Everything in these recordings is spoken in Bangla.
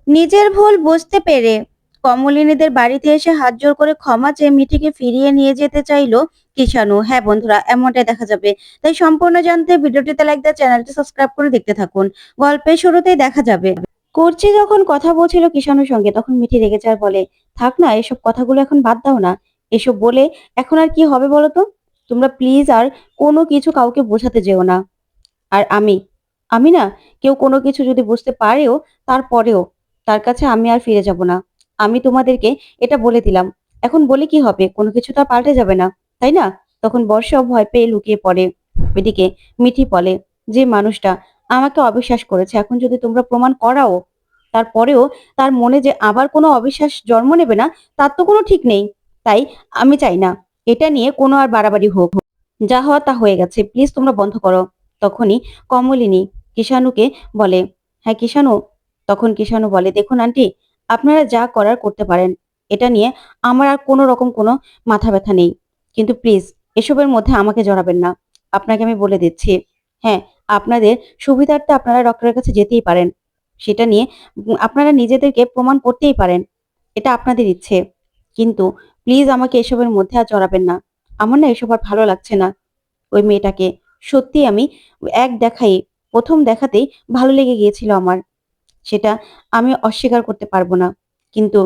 নিজের ভুল বুঝতে পেরে কমলিনীদের বাড়িতে এসে হাত জোড় করে ক্ষমা চেয়ে মিঠিকে ফিরিয়ে নিয়ে যেতে চাইলো কিষাণু। হ্যাঁ বন্ধুরা, এমনটাই দেখা যাবে। তাই সম্পূর্ণ জানতে ভিডিওটিতে লাইক দিয়ে চ্যানেলটি সাবস্ক্রাইব করে দেখতে থাকুন। গল্পের শুরুতেই দেখা যাবে করছি যখন কথা বলছিল কিষাণুর সঙ্গে, তখন মিঠি রেগে যায়, বলে থাক না, এসব কথাগুলো এখন বাদ দাও না। এসব বলে এখন আর কি হবে বলো তো? তোমরা প্লিজ আর কোনো কিছু কাউকে বোঝাতে যেও না। আর আমি আমি না, কেউ কোনো কিছু যদি বুঝতে পারেও, তারপরেও তার কাছে আমি আর ফিরে যাব না। আমি তোমাদেরকে এটা বলে দিলাম। এখন বলে কি হবে? কোনো কিছু তো আর পাল্টে যাবে না, তাই না? তখন বর্ষাও ভয় পেয়ে লুকিয়ে পড়ে। এদিকে মিঠি বলে, যে মানুষটা আমাকে অবিশ্বাস করেছে, এখন যদি তোমরা প্রমাণ করাও, তারপরেও তার মনে যে আবার কোনো অবিশ্বাস জন্ম নেবে না, তার তো কোনো ঠিক নেই। তাই আমি চাই না এটা নিয়ে কোনো আর বাড়াবাড়ি হোক। যা হওয়া তা হয়ে গেছে, প্লিজ তোমরা বন্ধ করো। তখনই কমলিনী কিষাণুকে বলে, হ্যাঁ কিষাণু। তখন কিষাণু বলে, দেখুন আন্টি, আপনারা যা করার করতে পারেন। এটা নিয়ে আমার আর কোনো রকম কোনো মাথা ব্যথা নেই। কিন্তু প্লিজ এসবের মধ্যে আমাকে জড়াবেন না। আপনাকে আমি বলে দিচ্ছি। হ্যাঁ, আপনাদের সুবিধার্থে আপনারা ডক্টরের কাছে যেতেই পারেন। সেটা নিয়ে আপনারা নিজেদেরকে প্রমাণ করতেই পারেন। এটা আপনাদের ইচ্ছে। কিন্তু প্লিজ আমাকে এসবের মধ্যে আর জড়াবেন না। আমার না এসব আর ভালো লাগছে না। ওই মেয়েটাকে সত্যি আমি এক দেখাই, প্রথম দেখাতেই ভালো লেগে গিয়েছিল আমার। সেটা আমি অস্বীকার করতে পারবো না। কিন্তু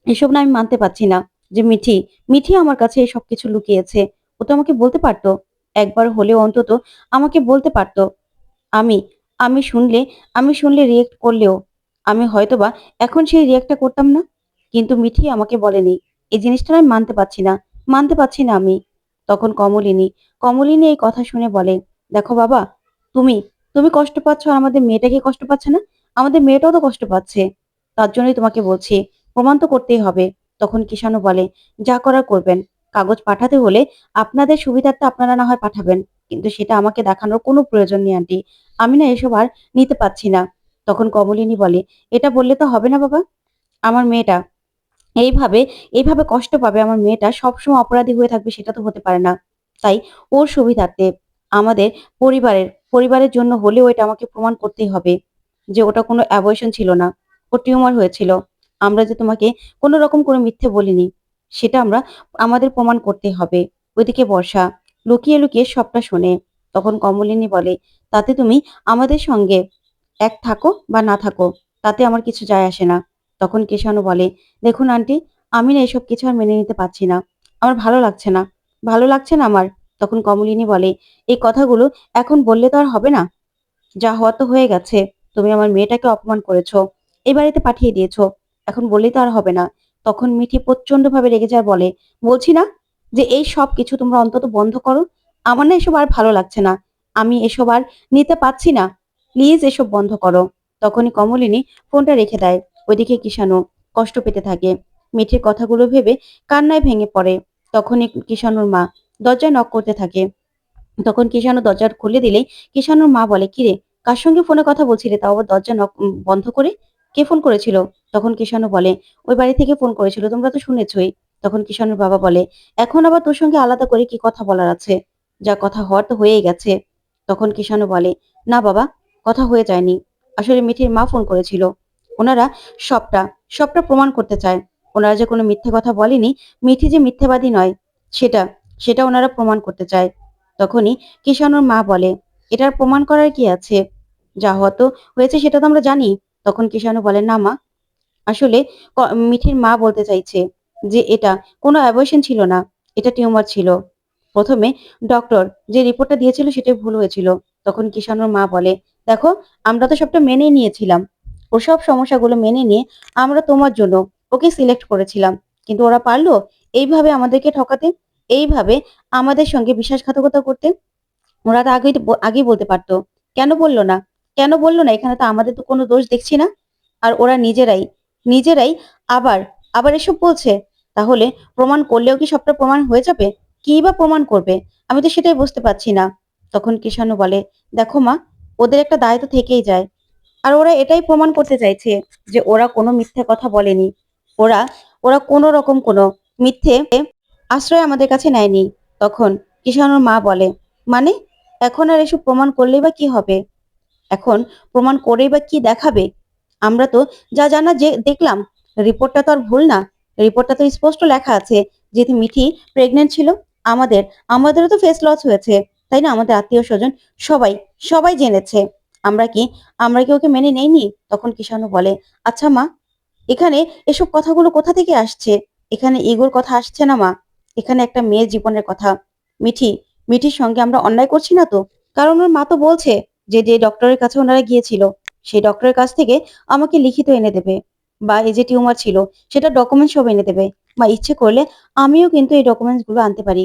এসব না, আমি মানতে পারছি না যে মিঠি মিঠি আমার কাছে এই সবকিছু লুকিয়েছে। ও তো আমাকে বলতে পারতো। একবার হলেও অন্তত আমাকে বলতে পারতো। আমি আমি শুনলে আমি শুনলে রিয়েক্ট করলেও আমি হয়তোবা এখন সেই রিয়েক্টটা করতাম না। কিন্তু মিঠি আমাকে বলেনি। এই জিনিসটা না আমি মানতে পারছি না। মানতে পারছি না আমি। তখন কমলিনী এই কথা শুনে বলে, দেখো বাবা, তুমি তুমি কষ্ট পাচ্ছ, আর আমাদের মেয়েটাকে কষ্ট পাচ্ছে না? আমাদের মেয়েটাও তো কষ্ট পাচ্ছে। তার জন্যই তোমাকে বলছি, প্রমাণ তো করতেই হবে। তখন কিষাণু বলে, যা করার করবেন। কাগজ পাঠাতে হলে আপনাদের সুবিধার্থে আপনারা না হয় পাঠাবেন, কিন্তু সেটা আমাকে দেখানোর কোনো প্রয়োজন নেই আন্টি। আমি না এসব আর নিতে পারছি না। তখন কমলিনী বলে, এটা বললে তো হবে না বাবা। আমার মেয়েটা এইভাবে এইভাবে কষ্ট পাবে, আমার মেয়েটা সবসময় অপরাধী হয়ে থাকবে, সেটা তো হতে পারে না। তাই ওর সুবিধার্থে আমাদের পরিবারের জন্য হলেও এটা আমাকে প্রমাণ করতেই হবে যে ওটা কোনো অ্যাবর্শন ছিল না, ও টিউমার হয়েছিল। আমরা যে তোমাকে কোনো রকম করে মিথ্যে বলিনি, সেটা আমাদের প্রমাণ করতেই হবে। ওইদিকে বর্ষা লুকিয়ে লুকিয়ে সবটা শোনে। তখন কমলিনী বলে, তাতে তুমি আমাদের সঙ্গে এক থাকো বা না থাকো, তাতে আমার কিছু যায় আসে না। তখন কিষাণু বলে, দেখুন আন্টি, আমি না এসব কিছু আর মেনে নিতে পারছি না। আমার ভালো লাগছে না। ভালো লাগছে না আমার। তখন কমলিনী বলে, এই কথাগুলো এখন বললে তো আর হবে না। যা হওয়া তো হয়ে গেছে। তুমি আমার মেয়েটাকে অপমান করেছো, এই বাড়িতে পাঠিয়ে দিয়েছো। এখন বললেই তো আর হবে না। তখন মিঠি প্রচন্ড ভাবে রেগে যায়, বলে, বলছি না যে এই সব কিছু তোমরা অন্তত বন্ধ করো। আমার না এসব আর ভালো লাগছে না। আমি এসব আর নিতে পারছি না। প্লিজ এসব বন্ধ করো। তখনই কমলিনী ফোনটা রেখে দেয়। ওইদিকে কিষাণু কষ্ট পেতে থাকে। মিঠির কথাগুলো ভেবে কান্নায় ভেঙে পড়ে। তখনই কিষাণুর মা দরজায় নক করতে থাকে। তখন কিষাণু দরজা খুলে দিলেই কিষাণুর মা বলে, কিরে, কার সঙ্গে ফোনে কথা বলছিলে, তাও আবার দরজা বন্ধ করে? কে ফোন করেছিল? তখন কিষাণু বলে, ওই বাড়ি থেকে ফোন করেছিল, তোমরা তো শুনেছই। তখন কিষাণুর বাবা বলে, এখন আবার তোর সঙ্গে আলাদা করে কি কথা বলার আছে? যা কথা হওয়ার তো হয়েই গেছে। তখন কিষাণু বলে, না বাবা, কথা হয়ে যায়নি। আসলে মিঠির মা ফোন করেছিল। ওনারা সবটা সবটা প্রমাণ করতে চায়। ওনারা যে কোনো মিথ্যে কথা বলেনি, মিঠি যে মিথ্যেবাদী নয়, সেটা সেটা ওনারা প্রমাণ করতে চায়। তখনই কিষাণুর মা বলে, এটার প্রমাণ করার কি আছে? যা হয়তো হয়েছে সেটা তো আমরা জানি। তখন কিষাণু বলে, না মা, আসলে মিঠির মা বলতে চাইছে যে এটা কোনো অ্যাবর্শন ছিল না, এটা টিউমার ছিল। প্রথমে ডক্টর যে রিপোর্টটা দিয়েছিল সেটাই ভুল হয়েছিল। তখন কিষাণুর মা বলে, দেখো, আমরা তো সবটা মেনেই নিয়েছিলাম। ওসব সমস্যাগুলো মেনে নিয়ে আমরা তোমার জন্য ওকে সিলেক্ট করেছিলাম। কিন্তু ওরা পারলো এইভাবে আমাদেরকে ঠকাতে, এইভাবে আমাদের সঙ্গে বিশ্বাসঘাতকতা করতে? ওরা তো আগেই বলতে পারতো। কেন বললো না? কেন বললো না? এখানে তো আমাদের তো কোনো দোষ দেখছি না। আর ওরা নিজেরাই নিজেরাই আবার আবার এসব বলছে। তাহলে প্রমাণ করলেও কি সবটা প্রমাণ হয়ে যাবে? কি বা প্রমাণ করবে? আমি তো সেটাই বুঝতে পারছি না। তখন কিষাণু বলে, দেখো মা, ওদের একটা দায় তো থেকেই যায়। আর ওরা এটাই প্রমাণ করতে চাইছে যে ওরা কোনো মিথ্যে কথা বলেনি। ওরা ওরা কোনো রকম কোনো মিথ্যে আশ্রয় আমাদের কাছে নেয়নি। তখন কিষাণুর মা বলে, মানে এখন আর এসব প্রমাণ করলেই বা কি হবে? এখন প্রমাণ করেই বা কি দেখাবে? আমরা তো যা জানা যে দেখলাম, রিপোর্টটা তো আর ভুল না। রিপোর্টটা তো স্পষ্ট লেখা আছে যেহেতু মিঠি প্রেগনেন্ট ছিল। আমাদের আমাদেরও তো ফেস লস হয়েছে, তাই না? আমাদের আত্মীয়-স্বজন সবাই, সবাই জেনেছে। আমরা কি আমরা কি ওকে মেনে নেইনি? তখন কিষাণু বলে, "আচ্ছা মা, এখানে এসব কথাগুলো কোথা থেকে আসছে? এখানে ইগোর কথা আসছে না মা। এখানে একটা মেয়ের জীবনের কথা। মিঠি, মিঠির সঙ্গে আমরা অন্যায় করছি না তো? কারণ ওর মা তো বলছে যে ডক্টরের কাছে ওনারা গিয়েছিল, সেই ডক্টরের কাছ থেকে আমাকে লিখিত এনে দেবে। বা এই যে টিউমার ছিল সেটার ডকুমেন্টস সব এনে দেবে। বা ইচ্ছে করলে আমিও কিন্তু এই ডকুমেন্টস গুলো আনতে পারি।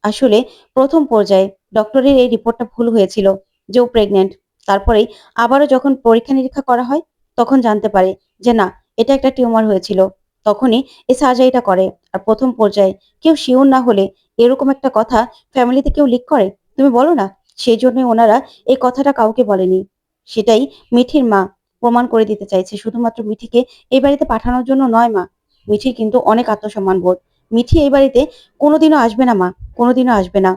আসলে ১ম পর্যায়ে ডক্টরের এই রিপোর্টটা ভুল হয়েছিল যে ও প্রেগন্যান্ট। তারপরেই আবারও যখন পরীক্ষা-নিরীক্ষা করা হয়, তখন জানতে পারে যে না, এটা একটা টিউমার হয়েছিল। তখনই এই সার্জারিটা করে। আর ১ম পর্যায়ে কেউ সিওর না হলে এরকম একটা কথা ফ্যামিলিতে কেউ লিক করে? তুমি বলো না? সেজন্যই ওনারা এই কথাটা কাউকে বলেনি। সেটাই মিঠির মা প্রমাণ করে দিতে চাইছে। শুধুমাত্র মিঠিকে এই বাড়িতে পাঠানোর জন্য নয় মা। মিঠির কিন্তু অনেক আত্মসম্মান বোধ। মিঠি এই বাড়িতে কোনোদিনও আসবে না মা। কোনোদিনও আসবে না।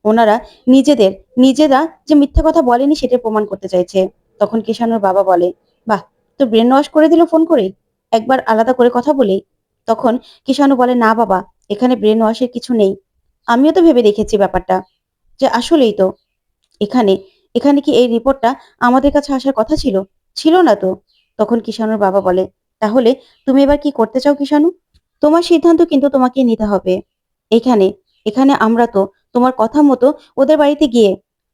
ওনারা নিজেদের নিজেরা যে মিথ্যা কথা বলেনি সেটা প্রমাণ করতে চাইছে। তখন কিষাণুর বাবা বলে, "বাহ! তো ব্রেন ওয়াশ করে দিল ফোন করেই। একবার আলাদা করে কথা বলেই।" তখন কিষাণু বলে, "না বাবা, এখানে ব্রেন ওয়াশ এর কিছু নেই। আমিও তো ভেবে দেখেছি ব্যাপারটা যে আসলেই তো এখানে এখানে কি এই রিপোর্টটা আমাদের কাছে আসার কথা ছিল? ছিল না তো।" তখন কিষাণুর বাবা বলে, "তাহলে তুমি এবার কি করতে চাও কিষাণু? তোমার সিদ্ধান্ত কিন্তু তোমাকেই নিতে হবে। এখানে এখানে আমরা তো তোমার কথা মতো ওদের বাড়িতে গিয়ে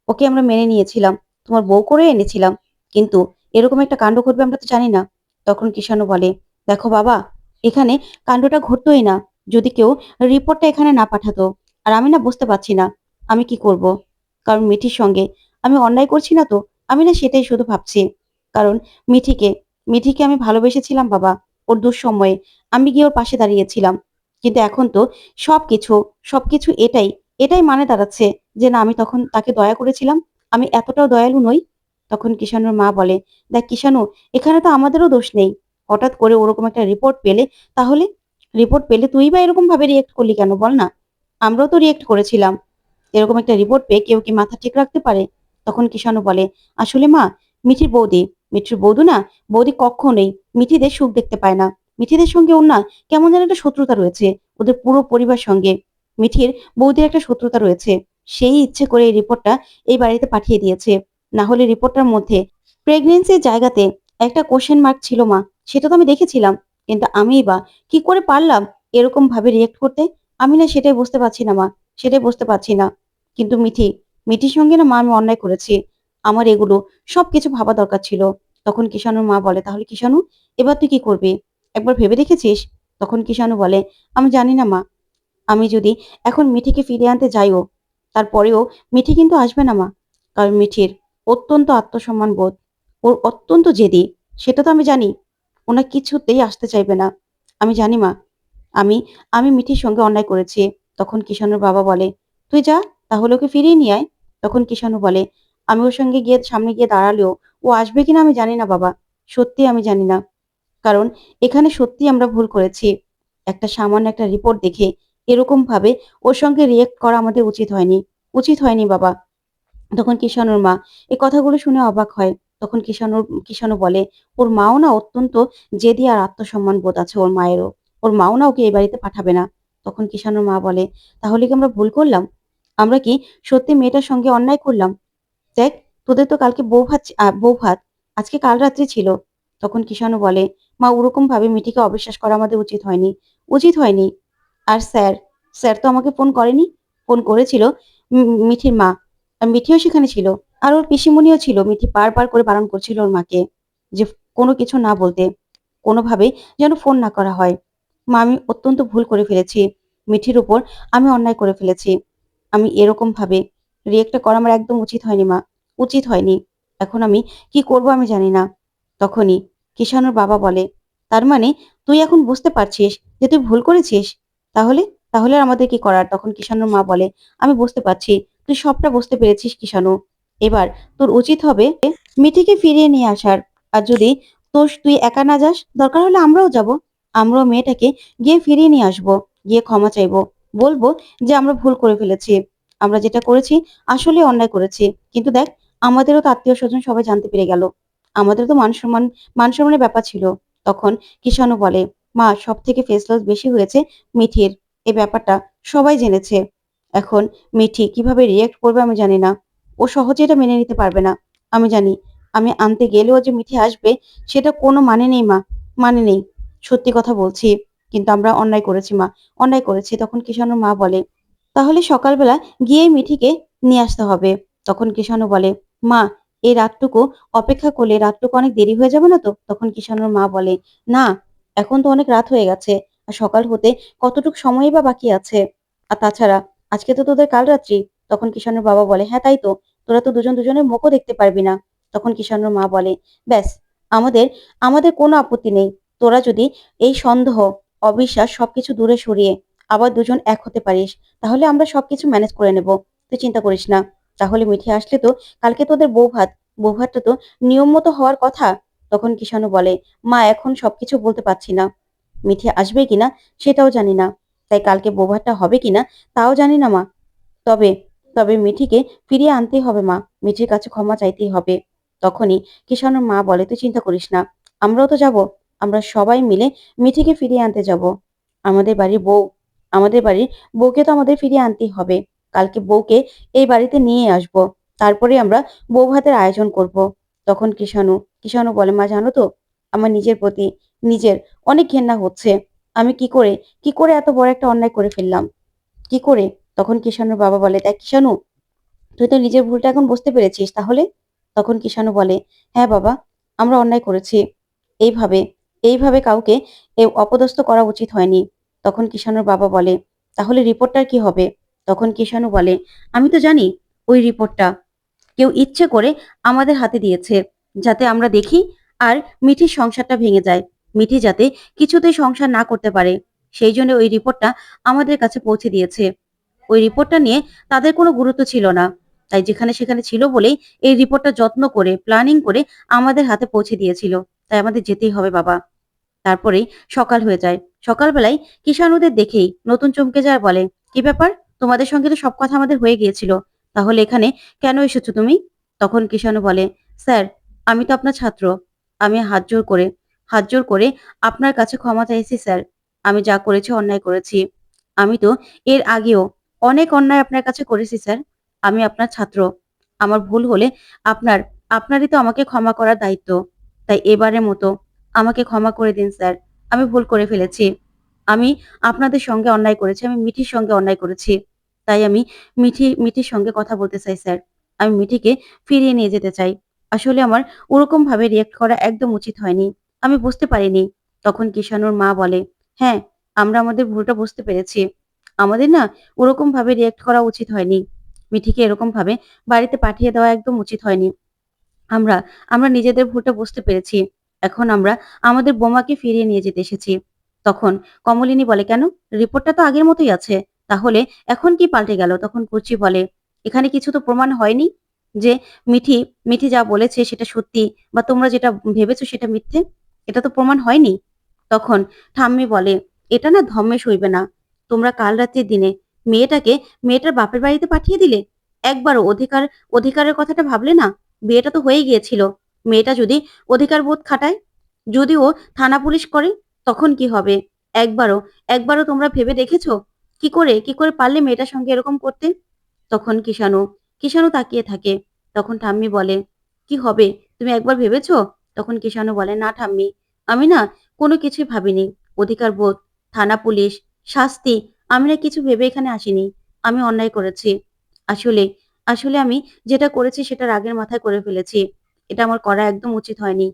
ওকে আমরা মেনে নিয়েছিলাম। তোমার বউ করে এনেছিলাম। কিন্তু এরকম একটা কাণ্ড ঘটবে আমরা তো জানি না।" তখন কিষাণু বলে, "দেখো বাবা, এখানে কাণ্ডটা ঘটতোই না যদি কেউ রিপোর্টটা এখানে না পাঠাতো। আর আমি না বুঝতে পারছি না আমি কি করব? কারণ মিঠির সঙ্গে আমি অন্যায় করছি না তো? আমি না সেটাই শুধু ভাবছি। কারণ মিঠিকে মিঠিকে আমি ভালোবেসেছিলাম বাবা। ওর দুঃসময়ে আমি গিয়ে ওর পাশে দাঁড়িয়েছিলাম। কিন্তু এখন তো সবকিছু, সবকিছু এটাই মানে দাঁড়াচ্ছে যে না, আমি তখন তাকে দয়া করেছিলাম। আমি এতটাও দয়ালু নই।" তখন কিষাণুর মা বলে, "দেখ কিষাণু, এখানে তো আমাদেরও দোষ নেই। হঠাৎ করে ওরকম একটা রিপোর্ট পেলে তাহলে? রিপোর্ট পেলে তুই বা এরকম ভাবে রিঅ্যাক্ট করলি কেন বল না? আমরাও তো রিঅ্যাক্ট করেছিলাম। এরকম একটা রিপোর্ট পেয়ে কেউ কি মাথা ঠিক রাখতে পারে?" তখন কিষাণু বলে, "আসলে মা, মিঠির বৌদি, মিঠির বৌদি না, বৌদি কক্ষনোই মিঠিদের সুখ দেখতে পায় না। মিঠিদের সঙ্গে ওর না কেমন যেন একটা শত্রুতা রয়েছে। ওদের পুরো পরিবার সঙ্গে মিঠির বৌদির একটা শত্রুতা রয়েছে। সেই ইচ্ছে করে এই রিপোর্টটা এই বাড়িতে পাঠিয়ে দিয়েছে। না হলে রিপোর্টটার মধ্যে প্রেগন্যান্সির জায়গাতে একটা কোয়েশ্চেন মার্ক ছিল মা। সেটা তো আমি দেখেছিলাম। কিন্তু আমিই বা কি করে পারলাম এরকম ভাবে রিঅ্যাক্ট করতে? আমি না সেটাই বুঝতে পারছি না মা। সেটাই বুঝতে পারছি না। কিন্তু মিঠির সঙ্গে না মা আমি অন্যায় করেছি। আমার এগুলো সবকিছু ভাবা দরকার ছিল।" তখন কিষাণুর মা বলে, "তাহলে কিষাণু, এবার তুই কি করবি? একবার ভেবে দেখেছিস?" তখন কিষাণু বলে, "আমি জানি না মা। আমি যদি এখন মিঠিকে ফিরিয়ে আনতে যাইও, তারপরেও মিঠি কিন্তু আসবে না মা। কারণ মিঠির অত্যন্ত আত্মসম্মান বোধ। ওর অত্যন্ত জেদি। সেটা তো আমি জানি। ওনা কিছুতেই আসতে চাইবে না। আমি জানি মা। আমি আমি মিঠির সঙ্গে অন্যায় করেছি।" তখন কিষাণুর বাবা বলে, "তুই যা, তাহলে ওকে ফিরিয়ে নিয়ে আয়।" তখন কিষাণু বলে, "আমি ওর সঙ্গে গিয়ে সামনে গিয়ে দাঁড়ালেও ও আসবে কিনা আমি জানি না বাবা। সত্যিই আমি জানি না। কারণ এখানে সত্যিই আমরা ভুল করেছি। একটা সামান্য একটা রিপোর্ট দেখে এরকমভাবে ওর সঙ্গে রিঅ্যাক্ট করা আমাদের উচিত হয়নি। উচিত হয়নি বাবা।" তখন কিষাণুর মা এই কথাগুলো শুনে অবাক হয়। তখন কিষাণু বলে, "ওর মাও না অত্যন্ত জেদি আর আত্মসম্মান বোধ আছে ওর মায়েরও। ওর মাও না ওকে এই বাড়িতে পাঠাবে না।" তখন কিষাণুর মা বলে, "তাহলে কি আমরা ভুল করলাম? আমরা কি সত্যি মেয়েটার সঙ্গে অন্যায় করলাম? দেখ, তোদের তো কালকে বউ ভাত আজকে কাল রাত্রে ছিল।" তখন কিষাণু বলে, "মা, ওরকম ভাবে মিঠিকে অবিশ্বাস করা আমাদের উচিত হয়নি। উচিত হয়নি। আর স্যার তো আমাকে ফোন করেনি। ফোন করেছিল মিঠির মা। আর মিঠিও সেখানে ছিল। আর ওর পিসিমণিও ছিল।" মিঠি বারবার করে বারণ করছিল ওর মাকে যে কোনো কিছু না বলতে। কোনোভাবেই যেন ফোন না করা হয়। "মা, আমি অত্যন্ত ভুল করে ফেলেছি। মিঠির উপর আমি অন্যায় করে ফেলেছি। আমি এরকম ভাবে রিঅ্যাক্টটা করা আমার একদম উচিত হয়নি মা। উচিত হয়নি। এখন আমি কি করব আমি জানি না।" তখনই কিষাণুর বাবা বলে, "তার মানে তুই এখন বুঝতে পারছিস যে তুই ভুল করেছিস? তাহলে তাহলে আর আমাদের কি করার?" তখন কিষাণুর মা বলে, "আমি বুঝতে পারছি। তুই সবটা বুঝতে পেরেছিস কিষাণু। এবার তোর উচিত হবে মিঠিকে ফিরিয়ে নিয়ে আসার। আর যদি তুই একা না যাস, দরকার হলে আমরাও যাব। আমরাও মেয়েটাকে গিয়ে ফিরিয়ে নিয়ে আসবো। গিয়ে ক্ষমা চাইবো। বলবো যে আমরা ভুল করে ফেলেছি। আমরা যেটা করেছি আসলেই অন্যায় করেছি। কিন্তু দেখ, আমাদেরও তো আত্মীয়স্বজন সবাই জানতে পেরে গেল। আমাদের তো মান সম্মানের ব্যাপার ছিল। তখন কিষানু বলে, মা সব থেকে ফেস লস বেশি হয়েছে মিঠির। এই ব্যাপারটা সবাই জেনেছে। এখন মিঠি কিভাবে রিয়েক্ট করবে আমি জানি না। ও সহজে এটা মেনে নিতে পারবে না। আমি জানি আমি আনতে গেলেও যে মিঠি আসবে সেটা কোনো মানে নেই মা, মানে নেই। সত্যি কথা বলছি। কিন্তু আমরা অন্যায় করেছি মা, অন্যায় করেছি। তখন কিষানুর মা বলে, তাহলে সকালবেলা গিয়েই মিঠিকে নিয়ে আসতে হবে। তখন কিষানু বলে, মা এই রাতটুকু অপেক্ষা করলে রাতটুকু অনেক দেরি হয়ে যাবে না তো? তখন কিষানুর মা বলে, না, এখন তো অনেক রাত হয়ে গেছে। আর সকাল হতে কতটুকু সময়ই বা বাকি আছে? আর তাছাড়া আজকে তো তোদের কাল রাত্রি। তখন কিষানুর বাবা বলে, হ্যাঁ তাই তো, তোরা তো দুজন দুজনের মুখও দেখতে পারবি না। তখন কিষানুর মা বলে, ব্যাস, আমাদের আমাদের কোনো আপত্তি নেই। তোরা যদি এই সন্দেহ, অবিশ্বাস সবকিছু দূরে সরিয়ে আবার দুজন এক হতে পারিস, তাহলে আমরা সবকিছু ম্যানেজ করে নেব। তুই চিন্তা করিস না। তাহলে মিঠি আসলে তো কালকে তোদের বউ ভাতটা তো নিয়ম মতো হওয়ার কথা। তখন কিষানু বলে, মা এখন সবকিছু বলতে পারছি না। মিঠি আসবে কিনা সেটাও জানি না। তাই কালকে বউ ভাতটা হবে কিনা তাও জানি না মা। তবে তবে মিঠিকে ফিরিয়ে আনতেই হবে মা। মিঠির কাছে ক্ষমা চাইতেই হবে। তখনই কিষানুর মা বলে, তুই চিন্তা করিস না। আমরাও তো যাব। আমরা সবাই মিলে মিঠিকে ফিরিয়ে আনতে যাব। আমাদের বাড়ির বউ, আমাদের বাড়ির বউকে তো আমাদের ফিরিয়ে আনতেই হবে। কালকে বউকে এই বাড়িতে নিয়ে আসব। তারপরে আমরা বউ ভাতের আয়োজন করব। তখন কিষানু বলে, মা জানো তো, আমার নিজের প্রতি নিজের অনেক ঘেন্না হচ্ছে। আমি কি করে এত বড় একটা অন্যায় করে ফেললাম? কি করে? তখন কিষানুর বাবা বলে, দেখ কিষানু, তুই তো নিজের ভুলটা এখন বুঝতে পেরেছিস তাহলে? তখন কিষানু বলে, হ্যাঁ বাবা, আমরা অন্যায় করেছি। এইভাবে এইভাবে কাউকে অপদস্থ করা উচিত হয়নি। তখন কিষানুর বাবা বলে, তাহলে রিপোর্টটার কি হবে? তখন কিষানু বলে, আমি তো জানি ওই রিপোর্টটা কেউ ইচ্ছে করে আমাদের হাতে দিয়েছে, যাতে আমরা দেখি আর মিঠির সংসারটা ভেঙে যায়। মিঠি যাতে কিছুতেই সংসার না করতে পারে, সেই জন্য ওই রিপোর্টটা আমাদের কাছে পৌঁছে দিয়েছে। ওই রিপোর্টটা নিয়ে তাদের কোনো গুরুত্ব ছিল না। তাই যেখানে সেখানে ছিল বলেই এই রিপোর্টটা যত্ন করে প্ল্যানিং করে আমাদের হাতে পৌঁছে দিয়েছিল। তাই আমাদের যেতেই হবে বাবা। তারপরেই সকাল হয়ে যায়। সকালবেলায় কিষাণুদের দেখেই নতুন চমকে যায়, বলে, কি ব্যাপার? তোমাদের সঙ্গে তো সব কথা আমাদের হয়ে গিয়েছিল। তাহলে এখানে কেন এসেছো তুমি? তখন কিষাণু বলে, স্যার, আমি তো আপনার ছাত্র। আমি হাত জোর করে আপনার কাছে ক্ষমা চাইছি স্যার। আমি যা করেছি অন্যায় করেছি। আমি তো এর আগেও অনেক অন্যায় আপনার কাছে করেছি স্যার। আমি আপনার ছাত্র। আমার ভুল হলে আপনার আপনারই তো আমাকে ক্ষমা করার দায়িত্ব। তাই এবারের মতো আমাকে ক্ষমা করে দিন স্যার। আমি ভুল করে ফেলেছি। আমি আপনাদের সঙ্গে অন্যায় করেছি। আমি মিঠির সঙ্গে অন্যায় করেছি। তাই আমি মিঠির সঙ্গে কথা বলতে চাই স্যার। আমি মিঠিকে ফিরিয়ে নিয়ে যেতে চাই। আসলে আমার ওরকম ভাবে রিয়েক্ট করা একদম উচিত হয়নি। আমি বুঝতে পারিনি। তখন কিষানুর মা বলে, হ্যাঁ, আমরা আমাদের ভুলটা বুঝতে পেরেছি। আমাদের না ওরকম ভাবে রিয়েক্ট করা উচিত হয়নি। মিঠিকে এরকম ভাবে বাড়িতে পাঠিয়ে দেওয়া একদম উচিত হয়নি। আমরা আমরা নিজেদের ভুলটা বুঝতে পেরেছি। এখন আমরা আমাদের বোমাকে ফিরিয়ে নিয়ে যেতে এসেছি। তখন কমলিনী বলে, কেন? রিপোর্টটা তো আগের মতোই আছে। তাহলে এখন কি পাল্টে গেল? তখন কুচি বলে, এখানে কিছু তো প্রমাণ হয়নি যে মিঠি মিঠি যা বলেছে সেটা সত্যি, বা তোমরা যেটা ভেবেছো সেটা মিথ্যে। এটা তো প্রমাণ হয়নি। তখন ঠাম্মি বলে, এটা না ধম্মে সইবে না। তোমরা কাল রাত্রির দিনে মেয়েটাকে মেয়েটার বাপের বাড়িতে পাঠিয়ে দিলে। একবারও অধিকারের কথাটা ভাবলে না? বিয়েটা তো হয়ে গিয়েছিল। মেয়েটা যদি অধিকার বোধ খাটায়, যদি ও থানা পুলিশ করে, তখন কি হবে? একবারও একবারও তোমরা ভেবে দেখেছো কি করে পারলে মেয়েটার সঙ্গে এরকম করতে? তখন কিষানু তাকিয়ে থাকে। তখন ঠাম্মি বলে, কি হবে তুমি একবার ভেবেছো? তখন কিষানু বলে, না ঠাম্মি, আমি না কোনো কিছুই ভাবিনি। অধিকার বোধ, থানা পুলিশ, শাস্তি, আমি না কিছু ভেবে এখানে আসিনি। আমি অন্যায় করেছি। আসলে আসলে আমি যেটা করেছি সেটা রাগের মাথায় করে ফেলেছি। এটা আমার করা একদম উচিত হয়নি।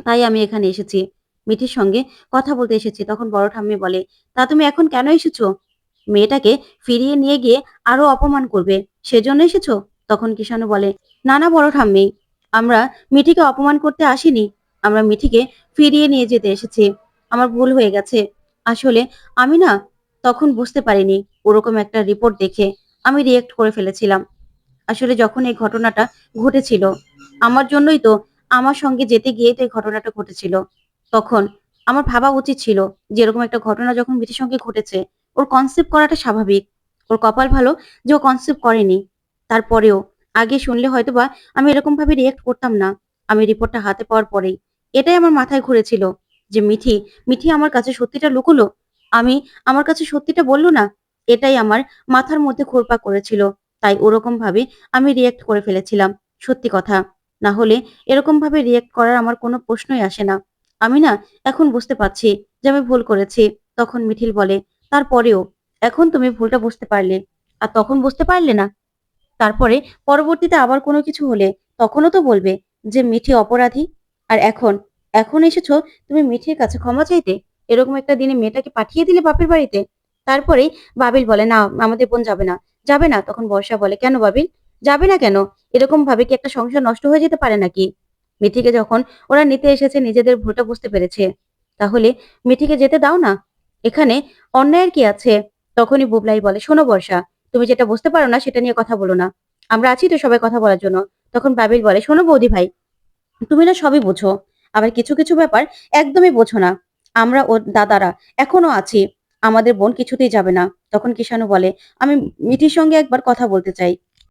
তাই আমি এখানে এসেছি। মিঠির সঙ্গে কথা বলতে এসেছি। তখন বড় ঠাম্মি বলে, তা তুমি এখন কেন এসেছো? মেয়েটাকে ফিরিয়ে নিয়ে গিয়ে আরো অপমান করবে, সেজন্য এসেছো? তখন কিষানু বলে, না না বড় ঠাম্মি, আমরা মিঠিকে অপমান করতে আসিনি। আমরা মিঠিকে ফিরিয়ে নিয়ে যেতে এসেছি। আমার ভুল হয়ে গেছে। আসলে আমি না তখন বুঝতে পারিনি। ওরকম একটা রিপোর্ট দেখে আমি রিয়েক্ট করে ফেলেছিলাম। আসলে যখন এই ঘটনাটা ঘটেছিল, আমার জন্যই তো, আমার সঙ্গে যেতে গিয়েই তো এই ঘটনাটা ঘটেছিল। তখন আমার ভাবা উচিত ছিল যে এরকম একটা ঘটনা যখন মিঠির সঙ্গে ঘটেছে, ওর কনসেপ্ট করাটা স্বাভাবিক। ওর কপাল ভালো যে ও কনসেপ্ট করেনি। তারপরেও আগে শুনলে হয়তোবা আমি এরকম ভাবে রিয়েক্ট করতাম না। আমি রিপোর্টটা হাতে পাওয়ার পরেই। এটাই আমার মাথায় ঘুরেছিল যে মিঠি, মিঠি আমার কাছে সত্যিটা লুকোলো। আমি আমার কাছে সত্যিটা বলল না। এটাই আমার মাথার মধ্যে ঘুরপাক করেছিল। তাই ওরকম ভাবে আমি রিঅ্যাক্ট করে ফেলেছিলাম। সত্যি কথা। না হলে এরকম ভাবে রিঅ্যাক্ট করার আমার কোনো প্রশ্নই আসে না। আমি না এখন বুঝতে পারছি যে আমি ভুল করেছি। তখন মিঠিল বলে, তারপরেও এখন তুমি ভুলটা বুঝতে পারলে। আর তখন বুঝতে পারলে না? তারপরে পরবর্তীতে আবার কোনো কিছু হলে তখনও তো বলবে যে মিঠি অপরাধী। আর এখন এসেছো তুমি মিঠির কাছে ক্ষমা চাইতে। এরকম একটা দিনে মেয়েটাকে পাঠিয়ে দিলে বাপের বাড়িতে। তারপরেই বাবিল বলে, না আমাদের বোন যাবে না। যাবে না? তখন বর্ষা বলে, কেন বাবিল? যাবে না কেন? এরকম ভাবে কি একটা সংসার নষ্ট হয়ে যেতে পারে নাকি? মিঠিকে যখন ওরা নিতে এসেছে নিজেদের ভুলটা বুঝতে পেরেছে, তাহলে মিঠিকে যেতে দাও না। এখানে অন্যায়ের কি আছে? তখনই বুবলাই বলে, শোনো বর্ষা, তুমি যেটা বুঝতে পারো না সেটা নিয়ে কথা বলো না। আমরা আছি তো সবাই কথা বলার জন্য। তখন বাবিল বলে, শোনো বৌদি ভাই, তুমি না সবই বোঝো, আবার কিছু কিছু ব্যাপার একদমই বোঝো না। আমরা ওর দাদারা এখনো আছি, আমাদের বোন কিছুতেই যাবে না। তখন কিষাণু বলে, আমি মিঠির সঙ্গে একবার কথা বলতে চাই।